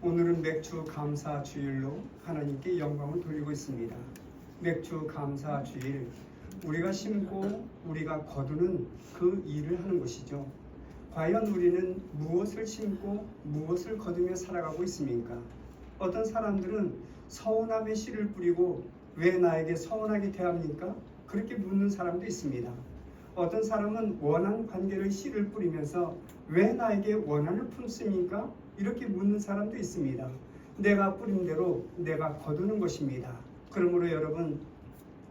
오늘은 맥주 감사 주일로 하나님께 영광을 돌리고 있습니다. 맥주 감사 주일, 우리가 심고 우리가 거두는 그 일을 하는 것이죠. 과연 우리는 무엇을 심고 무엇을 거두며 살아가고 있습니까? 어떤 사람들은 서운함의 씨를 뿌리고 왜 나에게 서운하게 대합니까? 그렇게 묻는 사람도 있습니다. 어떤 사람은 원한 관계를 씨를 뿌리면서 왜 나에게 원한을 품습니까? 이렇게 묻는 사람도 있습니다. 내가 뿌린 대로 내가 거두는 것입니다. 그러므로 여러분,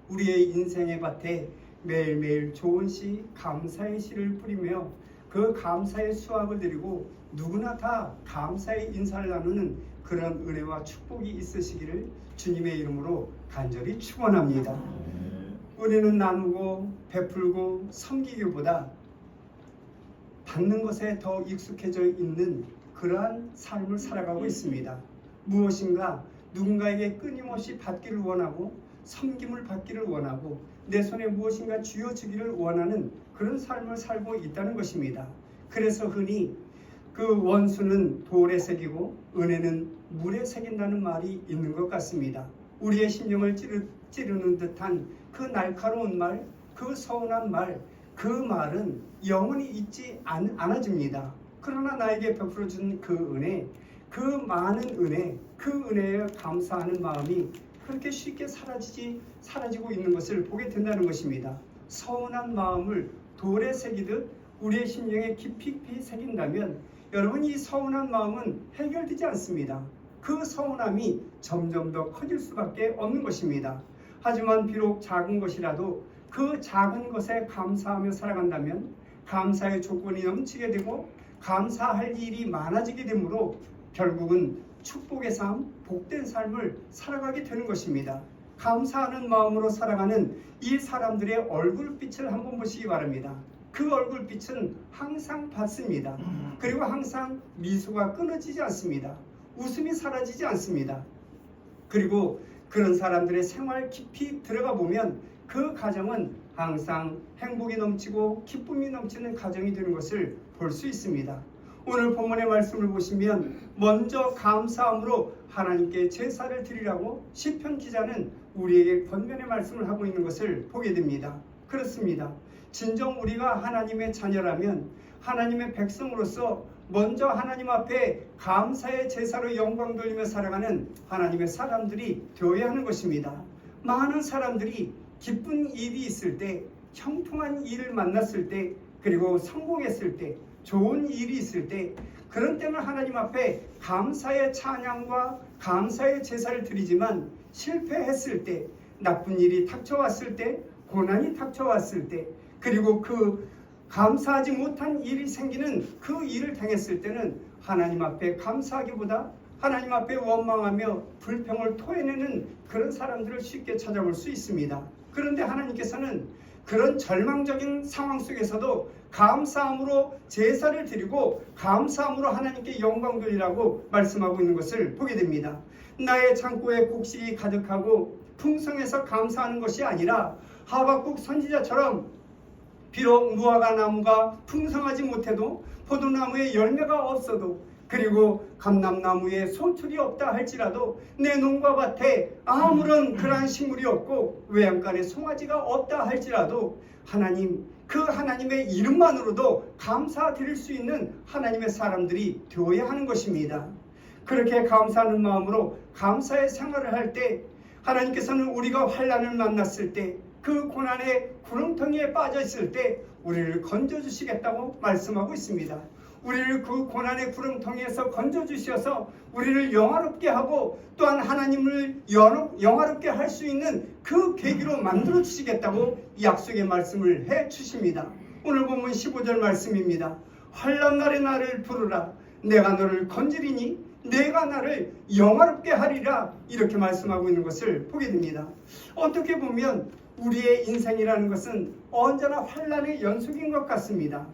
우리의 인생의 밭에 매일매일 좋은 씨, 감사의 씨를 뿌리며 그 감사의 수확을 드리고 누구나 다 감사의 인사를 나누는 그런 은혜와 축복이 있으시기를 주님의 이름으로 간절히 축원합니다. 우리는 나누고 베풀고 섬기기보다 받는 것에 더 익숙해져 있는 그러한 삶을 살아가고 있습니다. 무엇인가 누군가에게 끊임없이 받기를 원하고 섬김을 받기를 원하고 내 손에 무엇인가 쥐어주기를 원하는 그런 삶을 살고 있다는 것입니다. 그래서 흔히 그 원수는 돌에 새기고 은혜는 물에 새긴다는 말이 있는 것 같습니다. 우리의 심령을 찌르는 듯한 그 날카로운 말, 그 서운한 말, 그 말은 영원히 잊지 않아집니다. 그러나 나에게 베풀어준 그 은혜, 그 많은 은혜, 그 은혜에 감사하는 마음이 그렇게 쉽게 사라지고 있는 것을 보게 된다는 것입니다. 서운한 마음을 돌에 새기듯 우리의 심령에 깊이 새긴다면 여러분, 이 서운한 마음은 해결되지 않습니다. 그 서운함이 점점 더 커질 수밖에 없는 것입니다. 하지만 비록 작은 것이라도 그 작은 것에 감사하며 살아간다면 감사의 조건이 넘치게 되고 감사할 일이 많아지게 되므로 결국은 축복의 삶, 복된 삶을 살아가게 되는 것입니다. 감사하는 마음으로 살아가는 이 사람들의 얼굴빛을 한번 보시기 바랍니다. 그 얼굴빛은 항상 밝습니다. 그리고 항상 미소가 끊어지지 않습니다. 웃음이 사라지지 않습니다. 그리고 그런 사람들의 생활 깊이 들어가 보면 그 가정은 항상 행복이 넘치고 기쁨이 넘치는 가정이 되는 것을 볼 수 있습니다. 오늘 본문의 말씀을 보시면 먼저 감사함으로 하나님께 제사를 드리라고 시편 기자는 우리에게 권면의 말씀을 하고 있는 것을 보게 됩니다. 그렇습니다. 진정 우리가 하나님의 자녀라면 하나님의 백성으로서 먼저 하나님 앞에 감사의 제사로 영광 돌리며 살아가는 하나님의 사람들이 되어야 하는 것입니다. 많은 사람들이 기쁜 일이 있을 때, 형통한 일을 만났을 때, 그리고 성공했을 때, 좋은 일이 있을 때, 그런 때는 하나님 앞에 감사의 찬양과 감사의 제사를 드리지만 실패했을 때, 나쁜 일이 닥쳐왔을 때, 고난이 닥쳐왔을 때, 그리고 그 감사하지 못한 일이 생기는 그 일을 당했을 때는 하나님 앞에 감사하기보다 하나님 앞에 원망하며 불평을 토해내는 그런 사람들을 쉽게 찾아볼 수 있습니다. 그런데 하나님께서는 그런 절망적인 상황 속에서도 감사함으로 제사를 드리고 감사함으로 하나님께 영광 돌리라고 말씀하고 있는 것을 보게 됩니다. 나의 창고에 곡식이 가득하고 풍성해서 감사하는 것이 아니라 하박국 선지자처럼 비록 무화과 나무가 풍성하지 못해도 포도나무에 열매가 없어도 그리고 감람나무에 소출이 없다 할지라도 내 농과 밭에 아무런 그러한 식물이 없고 외양간에 송아지가 없다 할지라도 하나님, 그 하나님의 이름만으로도 감사드릴 수 있는 하나님의 사람들이 되어야 하는 것입니다. 그렇게 감사하는 마음으로 감사의 생활을 할 때 하나님께서는 우리가 환난을 만났을 때 그 고난의 구렁텅이에 빠져 있을 때 우리를 건져주시겠다고 말씀하고 있습니다. 우리를 그 고난의 구렁텅이에서 건져주셔서 우리를 영화롭게 하고 또한 하나님을 영화롭게 할 수 있는 그 계기로 만들어 주시겠다고 약속의 말씀을 해 주십니다. 오늘 본문 15절 말씀입니다. 환난날에 나를 부르라. 내가 너를 건지리니 내가 나를 영화롭게 하리라. 이렇게 말씀하고 있는 것을 보게 됩니다. 어떻게 보면 우리의 인생이라는 것은 언제나 환난의 연속인 것 같습니다.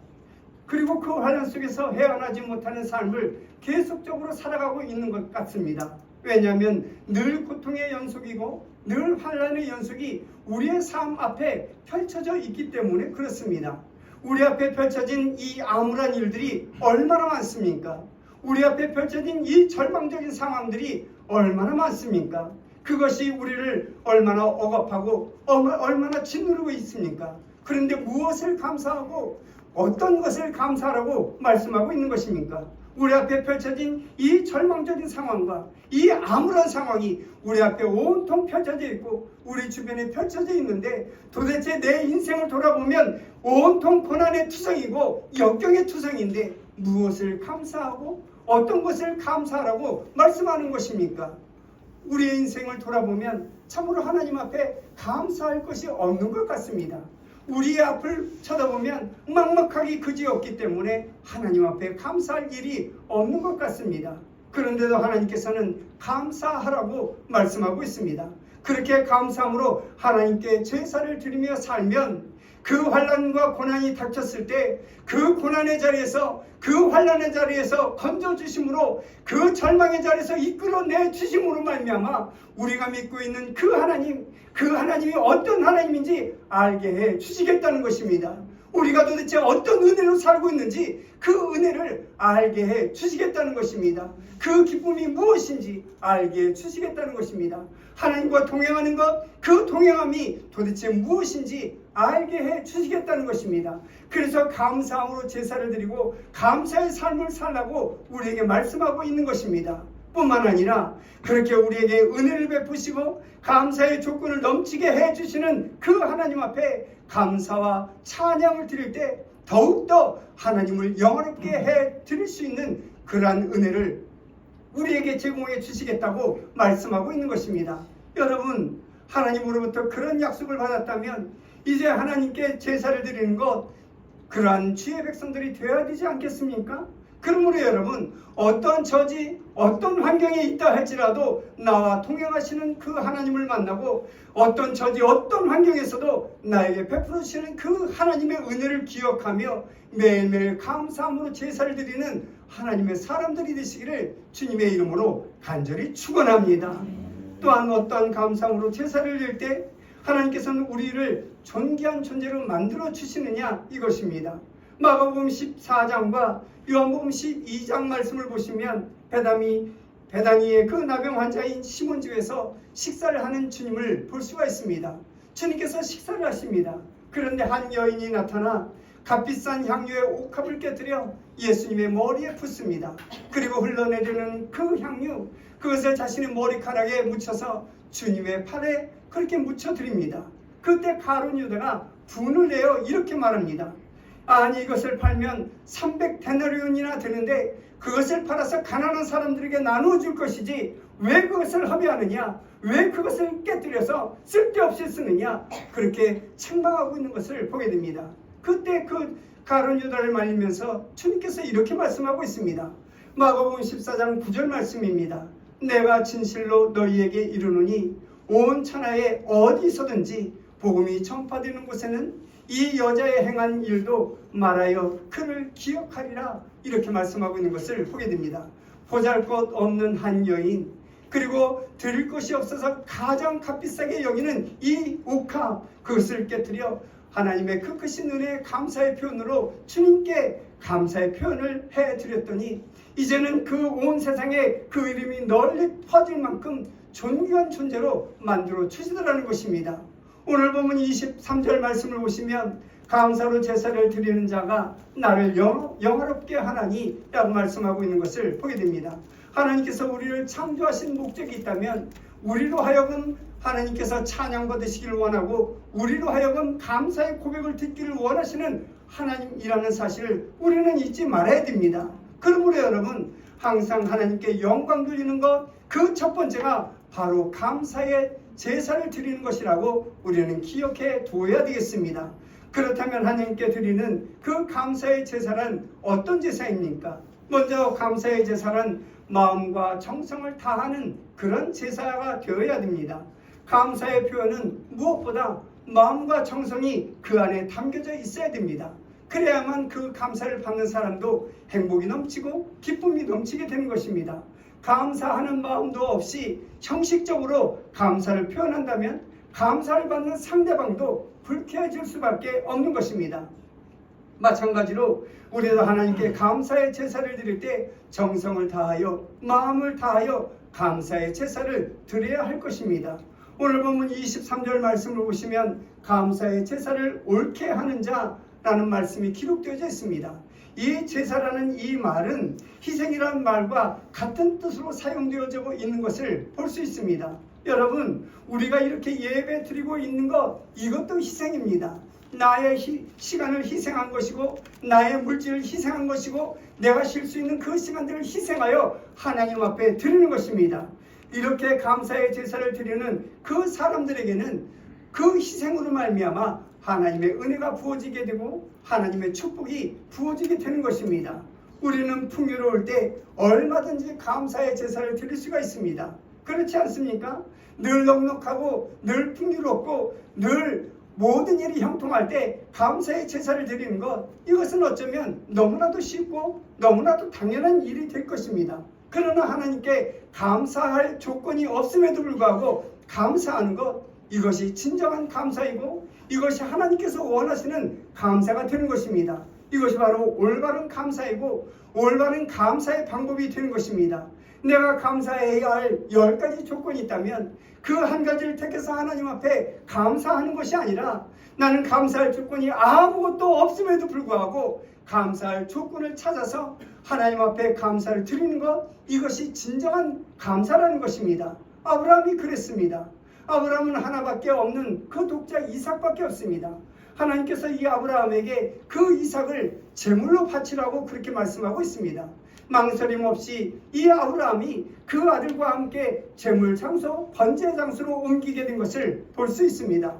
그리고 그 환난 속에서 헤어나지 못하는 삶을 계속적으로 살아가고 있는 것 같습니다. 왜냐하면 늘 고통의 연속이고 늘 환난의 연속이 우리의 삶 앞에 펼쳐져 있기 때문에 그렇습니다. 우리 앞에 펼쳐진 이 암울한 일들이 얼마나 많습니까? 우리 앞에 펼쳐진 이 절망적인 상황들이 얼마나 많습니까? 그것이 우리를 얼마나 억압하고 얼마나 짓누르고 있습니까? 그런데 무엇을 감사하고 어떤 것을 감사하라고 말씀하고 있는 것입니까? 우리 앞에 펼쳐진 이 절망적인 상황과 이 암울한 상황이 우리 앞에 온통 펼쳐져 있고 우리 주변에 펼쳐져 있는데 도대체 내 인생을 돌아보면 온통 고난의 투성이고 역경의 투성인데 무엇을 감사하고 어떤 것을 감사하라고 말씀하는 것입니까? 우리의 인생을 돌아보면 참으로 하나님 앞에 감사할 것이 없는 것 같습니다. 우리의 앞을 쳐다보면 막막하기 그지없기 때문에 하나님 앞에 감사할 일이 없는 것 같습니다. 그런데도 하나님께서는 감사하라고 말씀하고 있습니다. 그렇게 감사함으로 하나님께 제사를 드리며 살면 그 환난과 고난이 닥쳤을 때 그 고난의 자리에서 그 환난의 자리에서 건져주심으로 그 절망의 자리에서 이끌어내 주심으로 말미암아 우리가 믿고 있는 그 하나님이 어떤 하나님인지 알게 해 주시겠다는 것입니다. 우리가 도대체 어떤 은혜로 살고 있는지 그 은혜를 알게 해 주시겠다는 것입니다. 그 기쁨이 무엇인지 알게 해 주시겠다는 것입니다. 하나님과 동행하는 것, 그 동행함이 도대체 무엇인지 알게 해 주시겠다는 것입니다. 그래서 감사함으로 제사를 드리고 감사의 삶을 살라고 우리에게 말씀하고 있는 것입니다. 뿐만 아니라 그렇게 우리에게 은혜를 베푸시고 감사의 조건을 넘치게 해주시는 그 하나님 앞에 감사와 찬양을 드릴 때 더욱더 하나님을 영화롭게 해 드릴 수 있는 그러한 은혜를 우리에게 제공해 주시겠다고 말씀하고 있는 것입니다. 여러분, 하나님으로부터 그런 약속을 받았다면 이제 하나님께 제사를 드리는 것, 그러한 주의 백성들이 되어야 되지 않겠습니까? 그러므로 여러분, 어떤 처지, 어떤 환경에 있다 할지라도 나와 동행하시는 그 하나님을 만나고 어떤 처지, 어떤 환경에서도 나에게 베풀어 주시는 그 하나님의 은혜를 기억하며 매일매일 감사함으로 제사를 드리는 하나님의 사람들이 되시기를 주님의 이름으로 간절히 축원합니다. 또한 어떠한 감사함으로 제사를 드릴 때 하나님께서는 우리를 존귀한 존재로 만들어 주시느냐 이것입니다. 마가복음 14장과 요한복음 12장 말씀을 보시면 베다니의 그 나병 환자인 시몬 집에서 식사를 하는 주님을 볼 수가 있습니다. 주님께서 식사를 하십니다. 그런데 한 여인이 나타나 값비싼 향유에 옥합을 깨뜨려 예수님의 머리에 붓습니다. 그리고 흘러내리는 그 향유, 그것을 자신의 머리카락에 묻혀서 주님의 팔에 그렇게 묻혀드립니다. 그때 가룟 유다가 분을 내어 이렇게 말합니다. 아니, 이것을 팔면 300데나리온이나 되는데 그것을 팔아서 가난한 사람들에게 나누어 줄 것이지 왜 그것을 허비하느냐, 왜 그것을 깨뜨려서 쓸데없이 쓰느냐, 그렇게 책망하고 있는 것을 보게 됩니다. 그때 그 가룟 유다를 말리면서 주님께서 이렇게 말씀하고 있습니다. 마가복음 14장 9절 말씀입니다. 내가 진실로 너희에게 이르노니 온 천하에 어디서든지 복음이 전파되는 곳에는 이 여자의 행한 일도 말하여 그를 기억하리라, 이렇게 말씀하고 있는 것을 보게 됩니다. 보잘것없는 한 여인, 그리고 드릴 것이 없어서 가장 값비싸게 여기는 이 옥합, 그것을 깨뜨려 하나님의 그 크신 은혜의 감사의 표현으로 주님께 감사의 표현을 해드렸더니 이제는 그 온 세상에 그 이름이 널리 퍼질 만큼 존귀한 존재로 만들어 주시더라는 것입니다. 오늘 보면 23절 말씀을 보시면 감사로 제사를 드리는 자가 나를 영화롭게 하나니 라고 말씀하고 있는 것을 보게 됩니다. 하나님께서 우리를 창조하신 목적이 있다면 우리로 하여금 하나님께서 찬양받으시기를 원하고 우리로 하여금 감사의 고백을 듣기를 원하시는 하나님이라는 사실을 우리는 잊지 말아야 됩니다. 그러므로 여러분, 항상 하나님께 영광 돌리는 것, 그 첫 번째가 바로 감사의 제사를 드리는 것이라고 우리는 기억해 두어야 되겠습니다. 그렇다면 하나님께 드리는 그 감사의 제사는 어떤 제사입니까? 먼저 감사의 제사는 마음과 정성을 다하는 그런 제사가 되어야 됩니다. 감사의 표현은 무엇보다 마음과 정성이 그 안에 담겨져 있어야 됩니다. 그래야만 그 감사를 받는 사람도 행복이 넘치고 기쁨이 넘치게 되는 것입니다. 감사하는 마음도 없이 형식적으로 감사를 표현한다면 감사를 받는 상대방도 불쾌해질 수밖에 없는 것입니다. 마찬가지로 우리도 하나님께 감사의 제사를 드릴 때 정성을 다하여 마음을 다하여 감사의 제사를 드려야 할 것입니다. 오늘 본문 23절 말씀을 보시면 감사의 제사를 옳게 하는 자라는 말씀이 기록되어져 있습니다. 이 제사라는 이 말은 희생이라는 말과 같은 뜻으로 사용되어져 있는 것을 볼 수 있습니다. 여러분, 우리가 이렇게 예배 드리고 있는 것, 이것도 희생입니다. 나의 시간을 희생한 것이고 나의 물질을 희생한 것이고 내가 쉴 수 있는 그 시간들을 희생하여 하나님 앞에 드리는 것입니다. 이렇게 감사의 제사를 드리는 그 사람들에게는 그 희생으로 말미암아 하나님의 은혜가 부어지게 되고 하나님의 축복이 부어지게 되는 것입니다. 우리는 풍요로울 때 얼마든지 감사의 제사를 드릴 수가 있습니다. 그렇지 않습니까? 늘 넉넉하고 늘 풍요롭고 늘 모든 일이 형통할 때 감사의 제사를 드리는 것, 이것은 어쩌면 너무나도 쉽고 너무나도 당연한 일이 될 것입니다. 그러나 하나님께 감사할 조건이 없음에도 불구하고 감사하는 것, 이것이 진정한 감사이고 이것이 하나님께서 원하시는 감사가 되는 것입니다. 이것이 바로 올바른 감사이고 올바른 감사의 방법이 되는 것입니다. 내가 감사해야 할 10가지 조건이 있다면 그 한 가지를 택해서 하나님 앞에 감사하는 것이 아니라 나는 감사할 조건이 아무것도 없음에도 불구하고 감사할 조건을 찾아서 하나님 앞에 감사를 드리는 것, 이것이 진정한 감사라는 것입니다. 아브라함이 그랬습니다. 아브라함은 하나밖에 없는 그 독자 이삭밖에 없습니다. 하나님께서 이 아브라함에게 그 이삭을 제물로 바치라고 그렇게 말씀하고 있습니다. 망설임 없이 이 아브라함이 그 아들과 함께 제물 장소, 번제 장소로 옮기게 된 것을 볼 수 있습니다.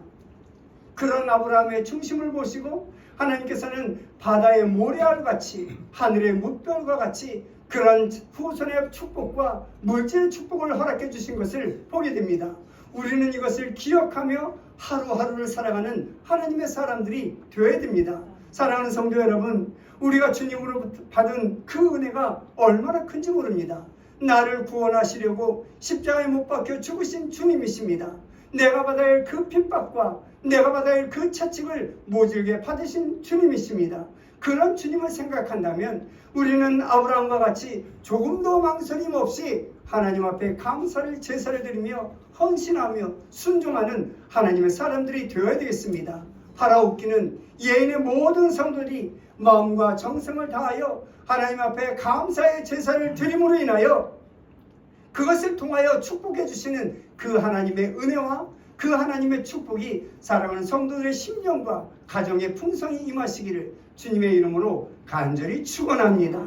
그런 아브라함의 중심을 보시고 하나님께서는 바다의 모래알 같이 하늘의 뭇별과 같이 그런 후손의 축복과 물질의 축복을 허락해 주신 것을 보게 됩니다. 우리는 이것을 기억하며 하루하루를 살아가는 하나님의 사람들이 되어야 됩니다. 사랑하는 성도 여러분, 우리가 주님으로 받은 그 은혜가 얼마나 큰지 모릅니다. 나를 구원하시려고 십자가에 못 박혀 죽으신 주님이십니다. 내가 받아야 할 그 핍박과 내가 받아야 할 그 채찍을 모질게 받으신 주님이십니다. 그런 주님을 생각한다면 우리는 아브라함과 같이 조금도 망설임 없이 하나님 앞에 감사를 제사를 드리며 헌신하며 순종하는 하나님의 사람들이 되어야 되겠습니다. 하라옵기는 예인의 모든 성도들이 마음과 정성을 다하여 하나님 앞에 감사의 제사를 드림으로 인하여 그것을 통하여 축복해 주시는 그 하나님의 은혜와 그 하나님의 축복이 사랑하는 성도들의 심령과 가정의 풍성이 임하시기를 주님의 이름으로 간절히 축원합니다.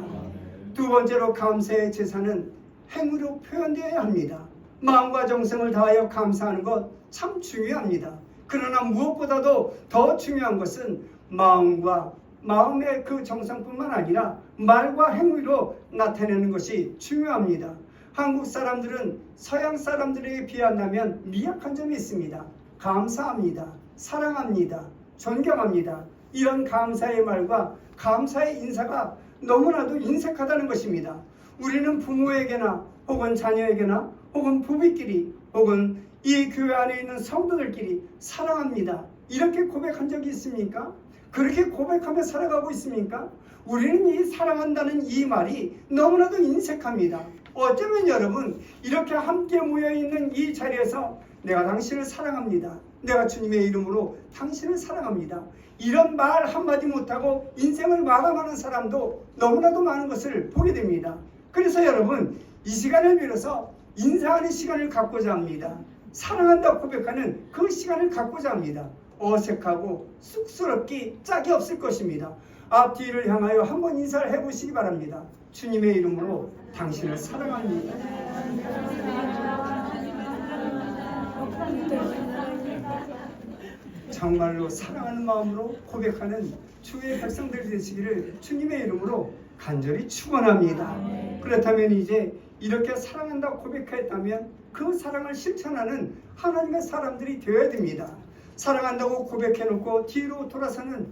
두 번째로 감사의 제사는 행위로 표현되어야 합니다. 마음과 정성을 다하여 감사하는 것 참 중요합니다. 그러나 무엇보다도 더 중요한 것은 마음의 그 정성뿐만 아니라 말과 행위로 나타내는 것이 중요합니다. 한국 사람들은 서양 사람들에게 비한다면 미약한 점이 있습니다. 감사합니다. 사랑합니다. 존경합니다. 이런 감사의 말과 감사의 인사가 너무나도 인색하다는 것입니다. 우리는 부모에게나 혹은 자녀에게나 혹은 부부끼리 혹은 이 교회 안에 있는 성도들끼리 사랑합니다. 이렇게 고백한 적이 있습니까? 그렇게 고백하며 살아가고 있습니까? 우리는 이 사랑한다는 이 말이 너무나도 인색합니다. 어쩌면 여러분 이렇게 함께 모여있는 이 자리에서 내가 당신을 사랑합니다. 내가 주님의 이름으로 당신을 사랑합니다. 이런 말 한마디 못하고 인생을 마감하는 사람도 너무나도 많은 것을 보게 됩니다. 그래서 여러분 이 시간을 빌어서 인사하는 시간을 갖고자 합니다. 사랑한다고 고백하는 그 시간을 갖고자 합니다. 어색하고 쑥스럽기 짝이 없을 것입니다. 앞뒤를 향하여 한번 인사를 해보시기 바랍니다. 주님의 이름으로 당신을 사랑합니다. 정말로 사랑하는 마음으로 고백하는 주의 백성들이 되시기를 주님의 이름으로 간절히 축원합니다. 그렇다면 이제 이렇게 사랑한다고 고백했다면 그 사랑을 실천하는 하나님의 사람들이 되어야 됩니다. 사랑한다고 고백해놓고 뒤로 돌아서는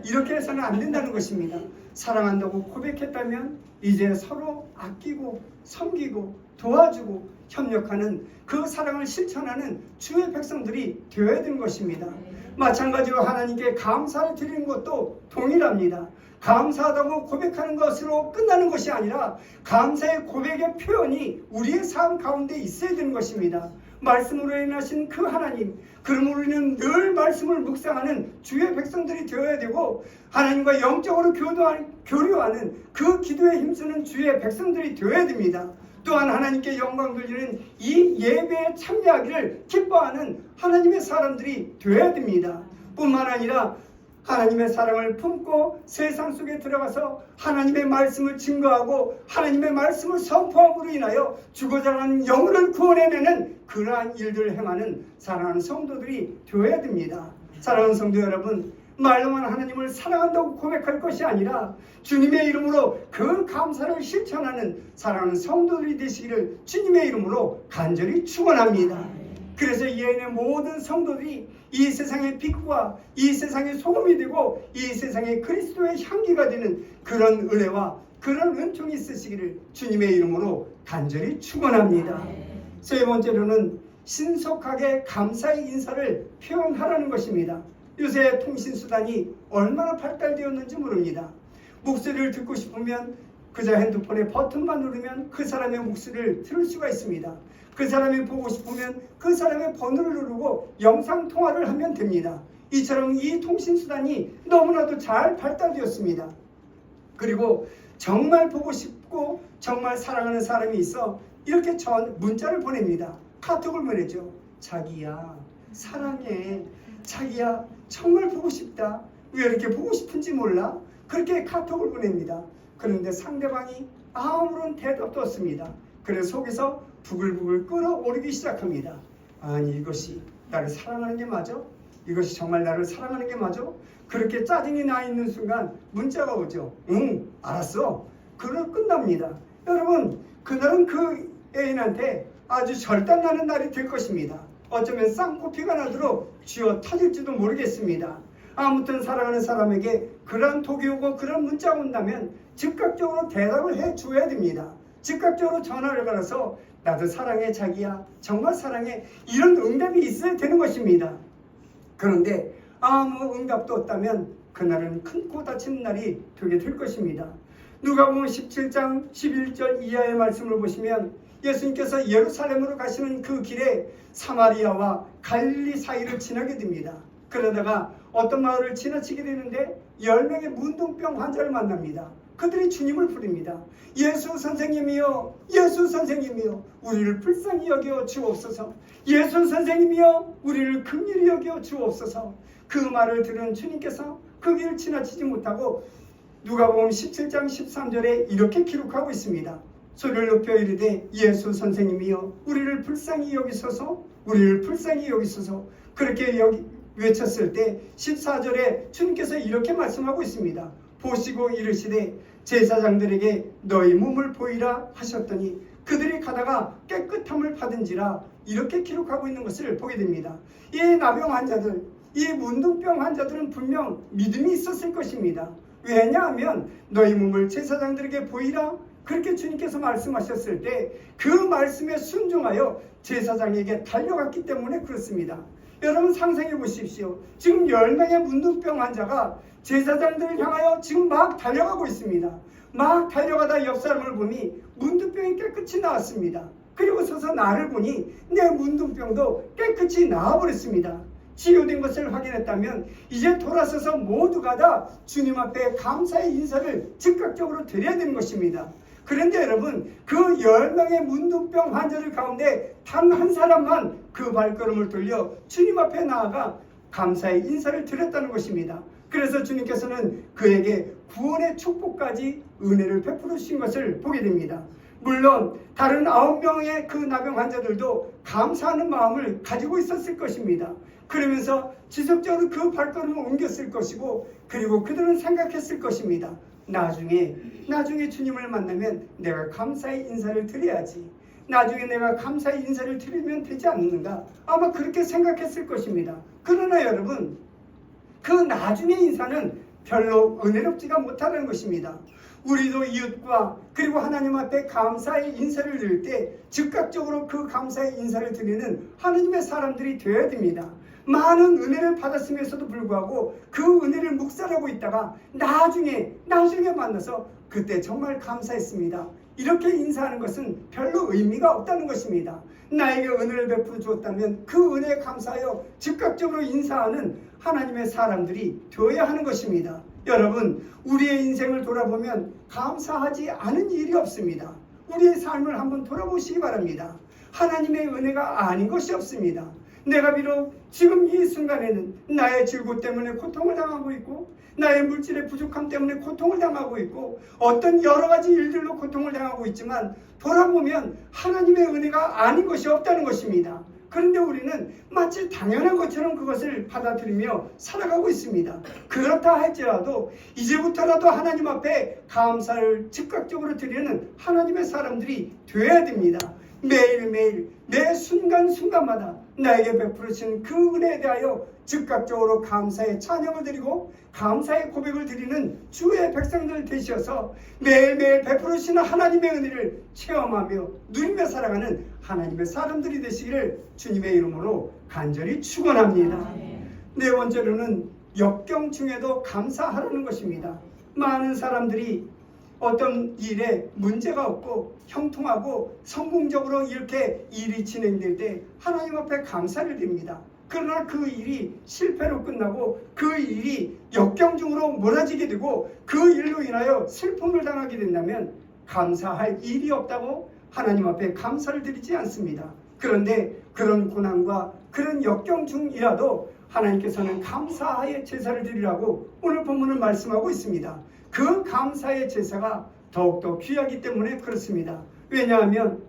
이렇게 해서는 안 된다는 것입니다. 사랑한다고 고백했다면 이제 서로 아끼고 섬기고 도와주고 협력하는 그 사랑을 실천하는 주의 백성들이 되어야 되는 것입니다. 마찬가지로 하나님께 감사를 드리는 것도 동일합니다. 감사하다고 고백하는 것으로 끝나는 것이 아니라 감사의 고백의 표현이 우리의 삶 가운데 있어야 되는 것입니다. 말씀으로 인하신 그 하나님, 그러므로 우리는 늘 말씀을 묵상하는 주의 백성들이 되어야 되고 하나님과 영적으로 교류하는 그 기도에 힘쓰는 주의 백성들이 되어야 됩니다. 또한 하나님께 영광 돌리는 이 예배에 참여하기를 기뻐하는 하나님의 사람들이 되어야 됩니다. 뿐만 아니라 하나님의 사랑을 품고 세상 속에 들어가서 하나님의 말씀을 증거하고 하나님의 말씀을 선포함으로 인하여 죽어져 가는 영혼을 구원해내는 그러한 일들을 행하는 사랑하는 성도들이 되어야 됩니다. 사랑하는 성도 여러분, 말로만 하나님을 사랑한다고 고백할 것이 아니라 주님의 이름으로 그 감사를 실천하는 사랑하는 성도들이 되시기를 주님의 이름으로 간절히 축원합니다. 그래서 이 안에 모든 성도들이 이 세상의 빛과 이 세상의 소금이 되고 이 세상의 그리스도의 향기가 되는 그런 은혜와 그런 은총이 있으시기를 주님의 이름으로 간절히 축원합니다. 세 번째로는 신속하게 감사의 인사를 표현하라는 것입니다. 요새 통신수단이 얼마나 발달되었는지 모릅니다. 목소리를 듣고 싶으면 그저 핸드폰에 버튼만 누르면 그 사람의 목소리를 들을 수가 있습니다. 그 사람이 보고 싶으면 그 사람의 번호를 누르고 영상통화를 하면 됩니다. 이처럼 이 통신수단이 너무나도 잘 발달되었습니다. 그리고 정말 보고 싶고 정말 사랑하는 사람이 있어 이렇게 문자를 보냅니다. 카톡을 보내죠. 자기야 사랑해, 자기야 정말 보고 싶다, 왜 이렇게 보고 싶은지 몰라, 그렇게 카톡을 보냅니다. 그런데 상대방이 아무런 대답도 없습니다. 그래서 속에서 부글부글 끓어오르기 시작합니다. 아니 이것이 나를 사랑하는 게 맞아? 이것이 정말 나를 사랑하는 게 맞아? 그렇게 짜증이 나 있는 순간 문자가 오죠. 응 알았어. 그러고 끝납니다. 여러분 그날은 그 애인한테 아주 절단나는 날이 될 것입니다. 어쩌면 쌍코피가 나도록 쥐어 터질지도 모르겠습니다. 아무튼 사랑하는 사람에게 그런 톡이 오고 그런 문자가 온다면 즉각적으로 대답을 해줘야 됩니다. 즉각적으로 전화를 걸어서 나도 사랑해 자기야, 정말 사랑해, 이런 응답이 있어야 되는 것입니다. 그런데 아무 응답도 없다면 그날은 큰 코 다치는 날이 되게 될 것입니다. 누가복음 17장 11절 이하의 말씀을 보시면 예수님께서 예루살렘으로 가시는 그 길에 사마리아와 갈릴리 사이를 지나게 됩니다. 그러다가 어떤 마을을 지나치게 되는데 10명의 문둥병 환자를 만납니다. 그들이 주님을 부릅니다. 예수 선생님이여, 예수 선생님이여, 우리를 불쌍히 여겨 주옵소서. 예수 선생님이여, 우리를 긍휼히 여겨 주옵소서. 그 말을 들은 주님께서 그 길을 지나치지 못하고 누가복음 17장 13절에 이렇게 기록하고 있습니다. 소리를 높여 이르되 예수 선생님이여, 우리를 불쌍히 여기소서, 우리를 불쌍히 여기소서. 그렇게 외쳤을 때 14절에 주님께서 이렇게 말씀하고 있습니다. 보시고 이르시되 제사장들에게 너희 몸을 보이라 하셨더니 그들이 가다가 깨끗함을 받은지라, 이렇게 기록하고 있는 것을 보게 됩니다. 이 나병 환자들, 이 문둥병 환자들은 분명 믿음이 있었을 것입니다. 왜냐하면 너희 몸을 제사장들에게 보이라, 그렇게 주님께서 말씀하셨을 때 그 말씀에 순종하여 제사장에게 달려갔기 때문에 그렇습니다. 여러분 상상해 보십시오. 지금 10명의 문둥병 환자가 제사장들을 향하여 지금 막 달려가고 있습니다. 막 달려가다 옆 사람을 보니 문둥병이 깨끗이 나았습니다. 그리고 서서 나를 보니 내 문둥병도 깨끗이 나아버렸습니다. 치유된 것을 확인했다면 이제 돌아서서 모두가 다 주님 앞에 감사의 인사를 즉각적으로 드려야 되는 것입니다. 그런데 여러분 그 10명의 문둥병 환자들 가운데 단 한 사람만 그 발걸음을 돌려 주님 앞에 나아가 감사의 인사를 드렸다는 것입니다. 그래서 주님께서는 그에게 구원의 축복까지 은혜를 베풀어 주신 것을 보게 됩니다. 물론 다른 9명의 그 나병 환자들도 감사하는 마음을 가지고 있었을 것입니다. 그러면서 지속적으로 그 발걸음을 옮겼을 것이고, 그리고 그들은 생각했을 것입니다. 나중에 주님을 만나면 내가 감사의 인사를 드려야지, 나중에 내가 감사의 인사를 드리면 되지 않는가, 아마 그렇게 생각했을 것입니다. 그러나 여러분 그 나중의 인사는 별로 은혜롭지가 못하는 것입니다. 우리도 이웃과 그리고 하나님 앞에 감사의 인사를 드릴 때 즉각적으로 그 감사의 인사를 드리는 하나님의 사람들이 되어야 됩니다. 많은 은혜를 받았음에도 불구하고 그 은혜를 묵살하고 있다가 나중에 만나서 그때 정말 감사했습니다, 이렇게 인사하는 것은 별로 의미가 없다는 것입니다. 나에게 은혜를 베풀어 주었다면 그 은혜에 감사하여 즉각적으로 인사하는 하나님의 사람들이 되어야 하는 것입니다. 여러분, 우리의 인생을 돌아보면 감사하지 않은 일이 없습니다. 우리의 삶을 한번 돌아보시기 바랍니다. 하나님의 은혜가 아닌 것이 없습니다. 내가 비록 지금 이 순간에는 나의 질고 때문에 고통을 당하고 있고, 나의 물질의 부족함 때문에 고통을 당하고 있고, 어떤 여러 가지 일들로 고통을 당하고 있지만 돌아보면 하나님의 은혜가 아닌 것이 없다는 것입니다. 그런데 우리는 마치 당연한 것처럼 그것을 받아들이며 살아가고 있습니다. 그렇다 할지라도 이제부터라도 하나님 앞에 감사를 즉각적으로 드리는 하나님의 사람들이 되어야 됩니다. 매일매일 매 순간순간마다 나에게 베풀으신 그 은혜에 대하여 즉각적으로 감사의 찬양을 드리고 감사의 고백을 드리는 주의 백성들 되셔서 매일매일 베풀으시는 하나님의 은혜를 체험하며 누리며 살아가는 하나님의 사람들이 되시기를 주님의 이름으로 간절히 축원합니다. 네 번째로는 역경 중에도 감사하라는 것입니다. 많은 사람들이 어떤 일에 문제가 없고 형통하고 성공적으로 이렇게 일이 진행될 때 하나님 앞에 감사를 드립니다. 그러나 그 일이 실패로 끝나고 그 일이 역경중으로 몰아지게 되고 그 일로 인하여 슬픔을 당하게 된다면 감사할 일이 없다고 하나님 앞에 감사를 드리지 않습니다. 그런데 그런 고난과 그런 역경중이라도 하나님께서는 감사의 제사를 드리라고 오늘 본문은 말씀하고 있습니다. 그 감사의 제사가 더욱더 귀하기 때문에 그렇습니다. 왜냐하면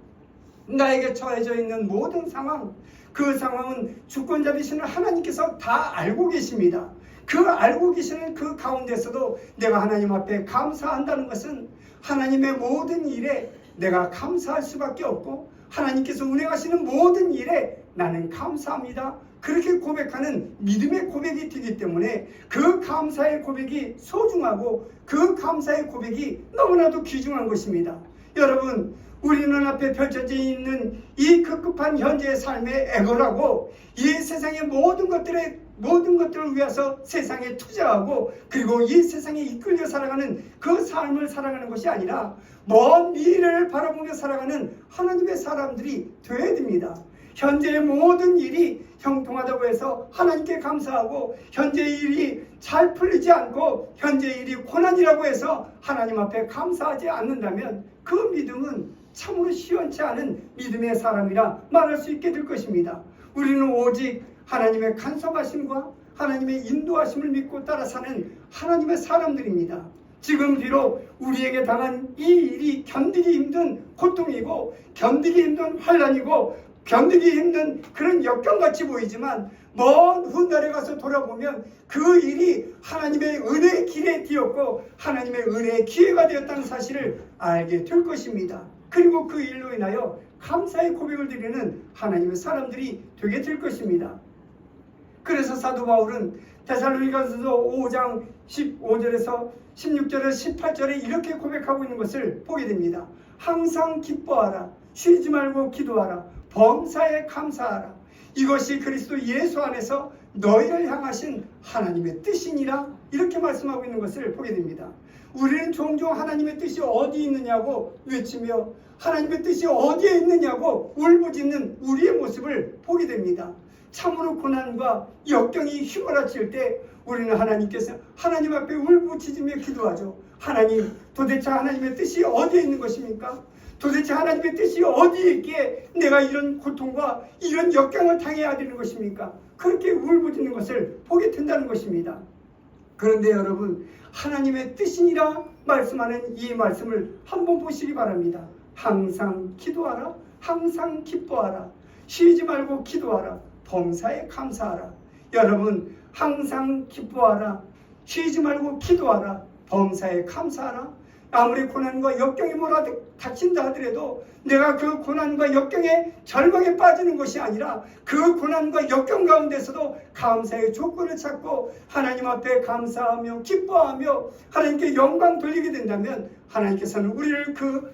나에게 처해져 있는 모든 상황, 그 상황은 주권자 되시는 하나님께서 다 알고 계십니다. 그 알고 계시는 그 가운데서도 내가 하나님 앞에 감사한다는 것은 하나님의 모든 일에 내가 감사할 수밖에 없고, 하나님께서 운행하시는 모든 일에 나는 감사합니다, 그렇게 고백하는 믿음의 고백이 되기 때문에 그 감사의 고백이 소중하고 그 감사의 고백이 너무나도 귀중한 것입니다. 여러분, 우리 눈앞에 펼쳐져 있는 이 급급한 현재의 삶의 애걸하고 이 세상의 모든 것들을 위해서 세상에 투자하고 그리고 이 세상에 이끌려 살아가는 그 삶을 살아가는 것이 아니라 먼 미래를 바라보며 살아가는 하나님의 사람들이 되어야 됩니다. 현재의 모든 일이 형통하다고 해서 하나님께 감사하고, 현재의 일이 잘 풀리지 않고 현재의 일이 고난이라고 해서 하나님 앞에 감사하지 않는다면 그 믿음은 참으로 시원치 않은 믿음의 사람이라 말할 수 있게 될 것입니다. 우리는 오직 하나님의 간섭하심과 하나님의 인도하심을 믿고 따라 사는 하나님의 사람들입니다. 지금 비록 우리에게 당한 이 일이 견디기 힘든 고통이고 견디기 힘든 환난이고 견디기 힘든 그런 역경같이 보이지만 먼 훗날에 가서 돌아보면 그 일이 하나님의 은혜의 길에 띄었고 하나님의 은혜의 기회가 되었다는 사실을 알게 될 것입니다. 그리고 그 일로 인하여 감사의 고백을 드리는 하나님의 사람들이 되게 될 것입니다. 그래서 사도 바울은 데살로니가서서 5장 15절에서 16절에서 18절에 이렇게 고백하고 있는 것을 보게 됩니다. 항상 기뻐하라, 쉬지 말고 기도하라, 범사에 감사하라. 이것이 그리스도 예수 안에서 너희를 향하신 하나님의 뜻이니라, 이렇게 말씀하고 있는 것을 보게 됩니다. 우리는 종종 하나님의 뜻이 어디 있느냐고 외치며 하나님의 뜻이 어디에 있느냐고 울부짖는 우리의 모습을 보게 됩니다. 참으로 고난과 역경이 휘몰아칠 때 우리는 하나님 앞에 울부짖으며 기도하죠. 하나님, 도대체 하나님의 뜻이 어디에 있는 것입니까? 도대체 하나님의 뜻이 어디에 있기에 내가 이런 고통과 이런 역경을 당해야 되는 것입니까? 그렇게 울부짖는 것을 보게 된다는 것입니다. 그런데 여러분, 하나님의 뜻이니라 말씀하는 이 말씀을 한번 보시기 바랍니다. 항상 기도하라, 항상 기뻐하라, 쉬지 말고 기도하라, 범사에 감사하라. 여러분, 항상 기뻐하라, 쉬지 말고 기도하라, 범사에 감사하라. 아무리 고난과 역경이 몰아닥친다 하더라도 내가 그 고난과 역경에 절망에 빠지는 것이 아니라 그 고난과 역경 가운데서도 감사의 조건을 찾고 하나님 앞에 감사하며 기뻐하며 하나님께 영광 돌리게 된다면 하나님께서는 우리를 그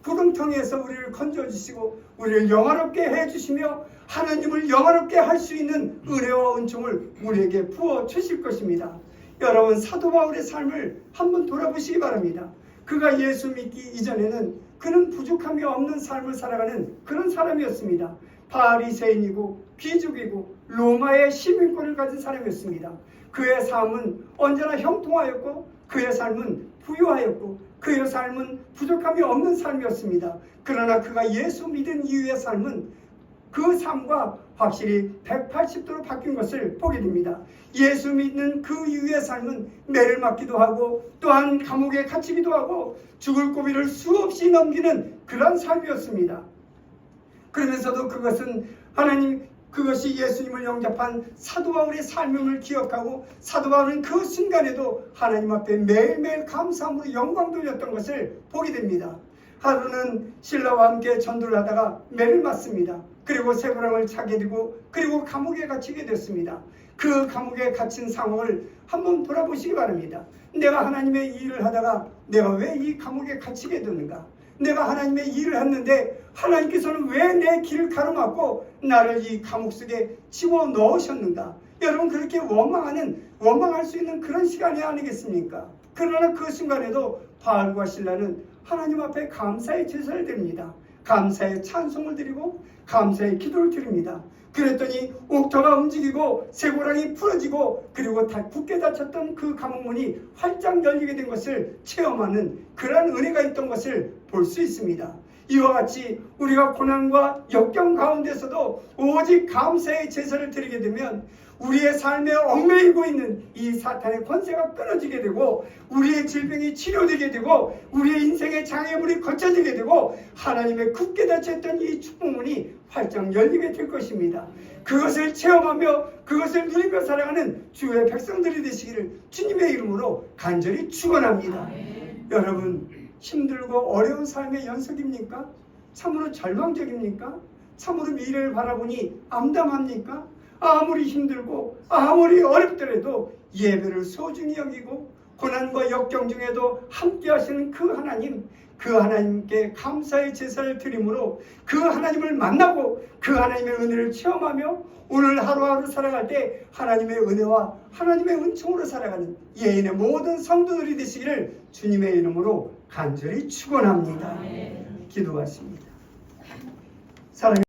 구름통에서 우리를 건져주시고 우리를 영화롭게 해주시며 하나님을 영화롭게 할 수 있는 은혜와 은총을 우리에게 부어주실 것입니다. 여러분, 사도 바울의 삶을 한번 돌아보시기 바랍니다. 그가 예수 믿기 이전에는 그는 부족함이 없는 삶을 살아가는 그런 사람이었습니다. 바리새인이고 귀족이고 로마의 시민권을 가진 사람이었습니다. 그의 삶은 언제나 형통하였고 그의 삶은 부유하였고 그의 삶은 부족함이 없는 삶이었습니다. 그러나 그가 예수 믿은 이후의 삶은 그 삶과 확실히 180도로 바뀐 것을 보게 됩니다. 예수 믿는 그 이후의 삶은 매를 맞기도 하고 또한 감옥에 갇히기도 하고 죽을 고비를 수없이 넘기는 그런 삶이었습니다. 그러면서도 그것이 예수님을 영접한 사도 바울의 삶임을 기억하고 사도 바울은 그 순간에도 하나님 앞에 매일매일 감사함으로 영광 돌렸던 것을 보게 됩니다. 하루는 신라와 함께 전도를 하다가 매를 맞습니다. 그리고 쇠고랑을 차게 되고 그리고 감옥에 갇히게 됐습니다. 그 감옥에 갇힌 상황을 한번 돌아보시기 바랍니다. 내가 하나님의 일을 하다가 내가 왜 이 감옥에 갇히게 됐는가? 내가 하나님의 일을 했는데 하나님께서는 왜 내 길을 가로막고 나를 이 감옥 속에 집어넣으셨는가? 여러분, 그렇게 원망할 수 있는 그런 시간이 아니겠습니까? 그러나 그 순간에도 바울과 실라는 하나님 앞에 감사의 제사를 드립니다. 감사의 찬송을 드리고 감사의 기도를 드립니다. 그랬더니 옥터가 움직이고 쇠고랑이 풀어지고 그리고 굳게 닫혔던 그 감옥문이 활짝 열리게 된 것을 체험하는 그러한 은혜가 있던 것을 볼 수 있습니다. 이와 같이 우리가 고난과 역경 가운데서도 오직 감사의 제사를 드리게 되면 우리의 삶에 얽매이고 있는 이 사탄의 권세가 끊어지게 되고 우리의 질병이 치료되게 되고 우리의 인생의 장애물이 거쳐지게 되고 하나님의 굳게 닫혔던 이 축복문이 활짝 열리게 될 것입니다. 그것을 체험하며 그것을 누리며 살아가는 주의 백성들이 되시기를 주님의 이름으로 간절히 축원합니다. 여러분, 힘들고 어려운 삶의 연속입니까? 참으로 절망적입니까? 참으로 미래를 바라보니 암담합니까? 아무리 힘들고 아무리 어렵더라도 예배를 소중히 여기고 고난과 역경 중에도 함께 하시는 그 하나님께 감사의 제사를 드림으로 그 하나님을 만나고 그 하나님의 은혜를 체험하며 오늘 하루하루 살아갈 때 하나님의 은혜와 하나님의 은총으로 살아가는 예인의 모든 성도들이 되시기를 주님의 이름으로 간절히 축원합니다. 기도하십니다.